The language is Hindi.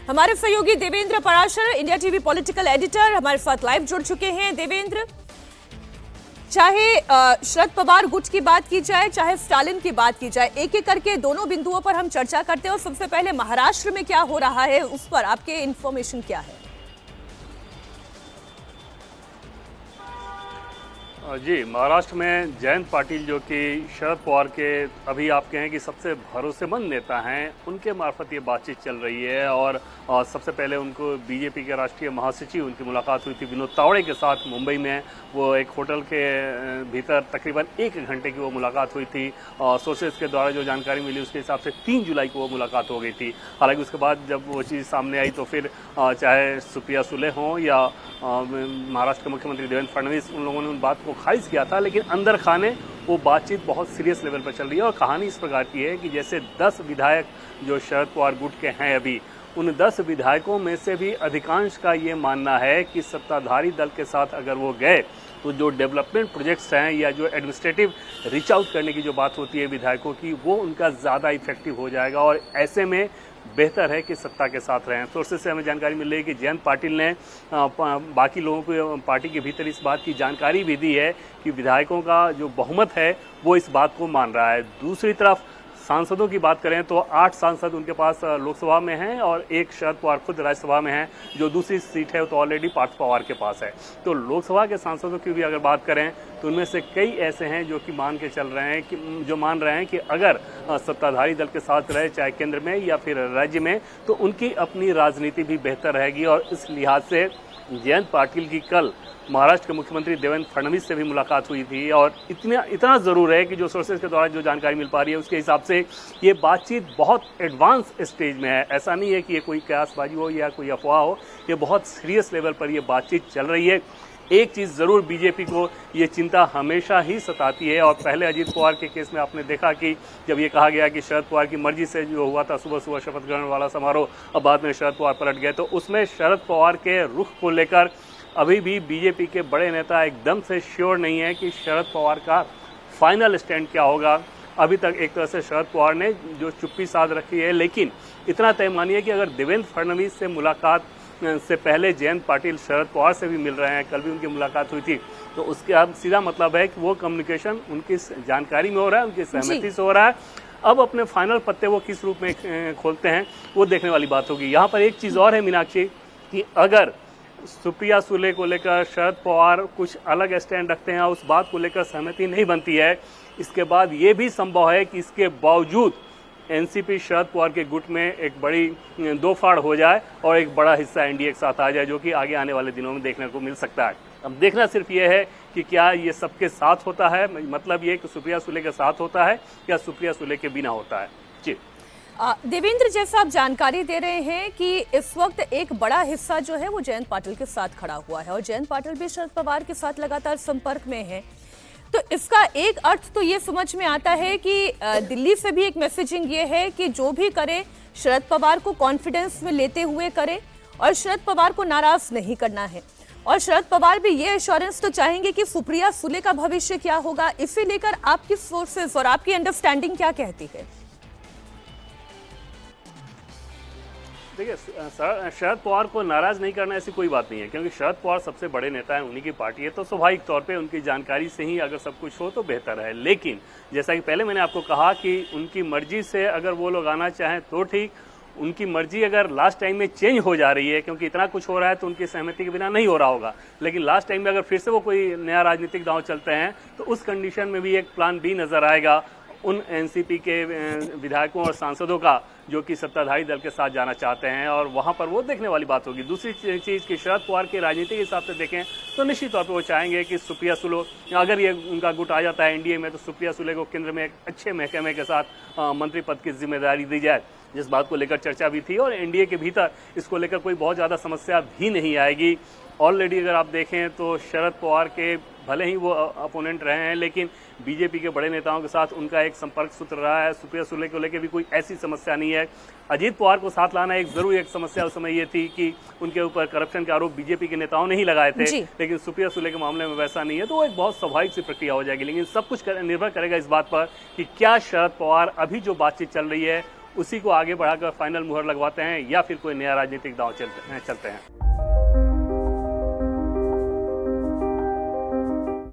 हमारे सहयोगी Devendra Parashar, India TV political editor, हमारे साथ लाइव जुड़ चुके हैं। देवेंद्र, चाहे शरद पवार गुट की बात की जाए, चाहे स्टालिन की बात की जाए, एक एक करके दोनों बिंदुओं पर हम चर्चा करते हैं। और सबसे पहले महाराष्ट्र में क्या हो रहा है उस पर आपके इंफॉर्मेशन क्या है? जी, महाराष्ट्र में जयंत पाटिल जो कि शरद पवार के अभी आप कहें कि सबसे भरोसेमंद नेता हैं, उनके मार्फत ये बातचीत चल रही है। और सबसे पहले उनको बीजेपी के राष्ट्रीय महासचिव उनकी मुलाकात हुई थी विनोद तावड़े के साथ मुंबई में। वो एक होटल के भीतर तकरीबन 1 घंटे की वो मुलाकात हुई थी। सोर्सेज के द्वारा जो जानकारी मिली उसके हिसाब से 3 जुलाई को वो मुलाकात हो गई थी। हालांकि उसके बाद जब वो चीज़ सामने आई तो फिर चाहे सुप्रिया सुले हों या महाराष्ट्र के मुख्यमंत्री देवेंद्र फडणवीस, उन लोगों ने उन बात को खारिज किया था। लेकिन अंदर खाने वो बातचीत बहुत सीरियस लेवल पर चल रही है। और कहानी इस प्रकार की है कि जैसे 10 विधायक जो शरद पवार गुट के हैं अभी, उन 10 विधायकों में से भी अधिकांश का ये मानना है कि सत्ताधारी दल के साथ अगर वो गए तो जो डेवलपमेंट प्रोजेक्ट्स हैं या जो एडमिनिस्ट्रेटिव रीच आउट करने की जो बात होती है विधायकों की, वो उनका ज़्यादा इफेक्टिव हो जाएगा। और ऐसे में बेहतर है कि सत्ता के साथ रहें। सोर्सेज से हमें जानकारी मिल रही है कि जयंत पाटिल ने बाकी लोगों को पार्टी के भीतर इस बात की जानकारी भी दी है कि विधायकों का जो बहुमत है वो इस बात को मान रहा है। दूसरी तरफ सांसदों की बात करें तो 8 सांसद उनके पास लोकसभा में हैं और एक शरद पवार खुद राज्यसभा में हैं। जो दूसरी सीट है वो तो ऑलरेडी पार्थ पवार के पास है। तो लोकसभा के सांसदों की भी अगर बात करें तो उनमें से कई ऐसे हैं जो कि मान के चल रहे हैं कि जो मान रहे हैं कि अगर सत्ताधारी दल के साथ रहे, चाहे केंद्र में या फिर राज्य में, तो उनकी अपनी राजनीति भी बेहतर रहेगी। और इस लिहाज से जयंत पाटिल की कल महाराष्ट्र के मुख्यमंत्री देवेंद्र फडणवीस से भी मुलाकात हुई थी। और इतना ज़रूर है कि जो सोर्सेज के द्वारा जो जानकारी मिल पा रही है उसके हिसाब से ये बातचीत बहुत एडवांस स्टेज में है। ऐसा नहीं है कि ये कोई कयासबाजी हो या कोई अफवाह हो, ये बहुत सीरियस लेवल पर ये बातचीत चल रही है। एक चीज़ ज़रूर बीजेपी को ये चिंता हमेशा ही सताती है। और पहले अजीत पवार के केस में आपने देखा कि जब ये कहा गया कि शरद पवार की मर्जी से जो हुआ था सुबह सुबह शपथ ग्रहण वाला समारोह, अब बाद में शरद पवार पलट गए, तो उसमें शरद पवार के रुख को लेकर अभी भी बीजेपी के बड़े नेता एकदम से श्योर नहीं है कि शरद पवार का फाइनल स्टैंड क्या होगा। अभी तक एक तरह से शरद पवार ने जो चुप्पी साध रखी है, लेकिन इतना तय मानिए कि अगर देवेंद्र फडणवीस से मुलाकात से पहले जयंत पाटिल शरद पवार से भी मिल रहे हैं, कल भी उनकी मुलाकात हुई थी, तो उसके अब सीधा मतलब है कि वो कम्युनिकेशन उनकी जानकारी में हो रहा है, उनकी सहमति से हो रहा है। अब अपने फाइनल पत्ते वो किस रूप में खोलते हैं वो देखने वाली बात होगी। यहाँ पर एक चीज़ और है मीनाक्षी, कि अगर सुप्रिया सुले को लेकर शरद पवार कुछ अलग स्टैंड रखते हैं और उस बात को लेकर सहमति नहीं बनती है, इसके बाद ये भी संभव है कि इसके बावजूद एनसीपी शरद पवार के गुट में एक बड़ी दो फाड़ हो जाए और एक बड़ा हिस्सा एनडीए के साथ आ जाए, जो कि आगे आने वाले दिनों में देखने को मिल सकता है। अब देखना सिर्फ ये है कि क्या ये सबके साथ होता है, मतलब ये कि सुप्रिया सुले के साथ होता है या सुप्रिया सुले के बिना होता है। जी देवेंद्र, जैसा आप जानकारी दे रहे हैं कि इस वक्त एक बड़ा हिस्सा जो है वो जयंत पाटिल के साथ खड़ा हुआ है और जयंत पाटिल भी शरद पवार के साथ लगातार संपर्क में है, तो इसका एक अर्थ तो ये समझ में आता है कि दिल्ली से भी एक मैसेजिंग ये है कि जो भी करे शरद पवार को कॉन्फिडेंस में लेते हुए करे और शरद पवार को नाराज नहीं करना है। और शरद पवार भी ये एश्योरेंस तो चाहेंगे कि सुप्रिया सुले का भविष्य क्या होगा। इसे लेकर आपकी सोर्सेस और आपकी अंडरस्टैंडिंग क्या कहती है? देखिए, शरद पवार को नाराज नहीं करना ऐसी कोई बात नहीं है, क्योंकि शरद पवार सबसे बड़े नेता हैं, उन्हीं की पार्टी है, तो स्वाभाविक तौर पे उनकी जानकारी से ही अगर सब कुछ हो तो बेहतर है। लेकिन जैसा कि पहले मैंने आपको कहा कि उनकी मर्जी से अगर वो लोग आना चाहें तो ठीक, उनकी मर्जी अगर लास्ट टाइम में चेंज हो जा रही है, क्योंकि इतना कुछ हो रहा है तो उनकी सहमति के बिना नहीं हो रहा होगा, लेकिन लास्ट टाइम में अगर फिर से वो कोई नया राजनीतिक दांव चलते हैं तो उस कंडीशन में भी एक प्लान बी नजर आएगा उन एनसीपी के विधायकों और सांसदों का जो कि सत्ताधारी दल के साथ जाना चाहते हैं, और वहां पर वो देखने वाली बात होगी। दूसरी चीज़ कि शरद पवार की राजनीति के हिसाब से देखें तो निश्चित तौर पर वो चाहेंगे कि सुप्रिया सुले, अगर ये उनका गुट आ जाता है एनडीए में, तो सुप्रिया सुले को केंद्र में एक अच्छे महकमे के साथ मंत्री पद की जिम्मेदारी दी जाए, जिस बात को लेकर चर्चा भी थी। और एनडीए के भीतर इसको लेकर कोई बहुत ज़्यादा समस्या भी नहीं आएगी। ऑलरेडी अगर आप देखें तो शरद पवार के भले ही वो अपोनेंट रहे हैं, लेकिन बीजेपी के बड़े नेताओं के साथ उनका एक संपर्क सूत्र रहा है। सुप्रिया सुले को लेकर भी कोई ऐसी समस्या नहीं है। अजीत पवार को साथ लाना एक जरूर एक समस्या उस समय ये थी कि उनके ऊपर करप्शन के आरोप बीजेपी के नेताओं ने ही लगाए थे, लेकिन सुप्रिया सुले के मामले में वैसा नहीं है, तो वो एक बहुत स्वाभाविक सी प्रक्रिया हो जाएगी। लेकिन सब कुछ निर्भर करेगा इस बात पर कि क्या शरद पवार अभी जो बातचीत चल रही है उसी को आगे बढ़ाकर फाइनल मुहर लगवाते हैं या फिर कोई नया राजनीतिक दांव चलते हैं।